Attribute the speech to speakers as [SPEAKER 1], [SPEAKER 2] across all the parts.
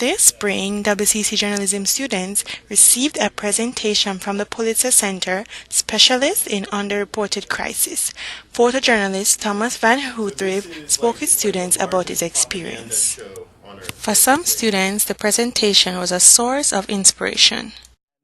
[SPEAKER 1] This spring, WCC journalism students received a presentation from the Pulitzer Center Specialist in Underreported Crisis. Photojournalist Thomas Van Houthrif spoke with students about his experience. For some students, the presentation was a source of inspiration.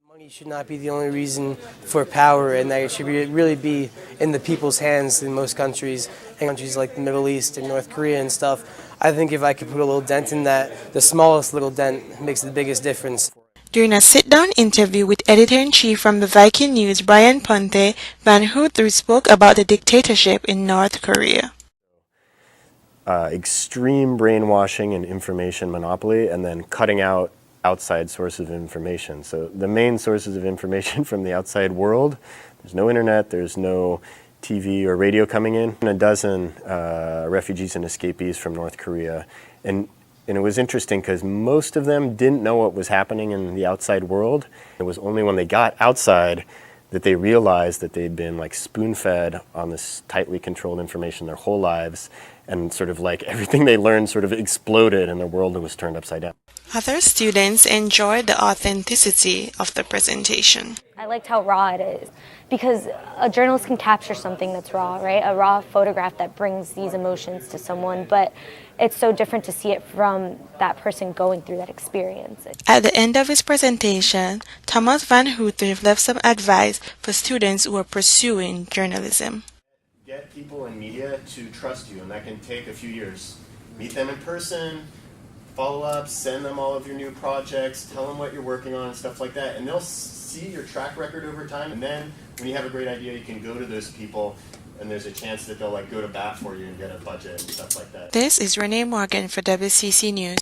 [SPEAKER 2] Money should not be the only reason for power, and that it should really be in the people's hands in most countries, and countries like the Middle East and North Korea and stuff. I think if I could put a little dent in that, the smallest little dent makes the biggest difference.
[SPEAKER 1] During a sit-down interview with editor-in-chief from the Viking News, Brian Ponte, Van Houthrif spoke about the dictatorship in North Korea.
[SPEAKER 3] Extreme brainwashing and information monopoly, and then cutting out outside sources of information. So the main sources of information from the outside world, there's no internet, there's no TV or radio coming in. And a dozen refugees and escapees from North Korea. And it was interesting because most of them didn't know what was happening in the outside world. It was only when they got outside that they realized that they'd been like spoon-fed on this tightly controlled information their whole lives, and sort of like everything they learned sort of exploded and their world was turned upside down.
[SPEAKER 1] Other students enjoyed the authenticity of the presentation.
[SPEAKER 4] I liked how raw it is, because a journalist can capture something that's raw, right? A raw photograph that brings these emotions to someone, but it's so different to see it from that person going through that experience.
[SPEAKER 1] At the end of his presentation, Thomas Van Houthrif left some advice for students who are pursuing journalism.
[SPEAKER 3] Get people in media to trust you, and that can take a few years. Meet them in person, follow up, send them all of your new projects, tell them what you're working on and stuff like that, and they'll see your track record over time, and then when you have a great idea, you can go to those people, and there's a chance that they'll like go to bat for you and get a budget and stuff like that.
[SPEAKER 1] This is Renae Morgan for WCC News.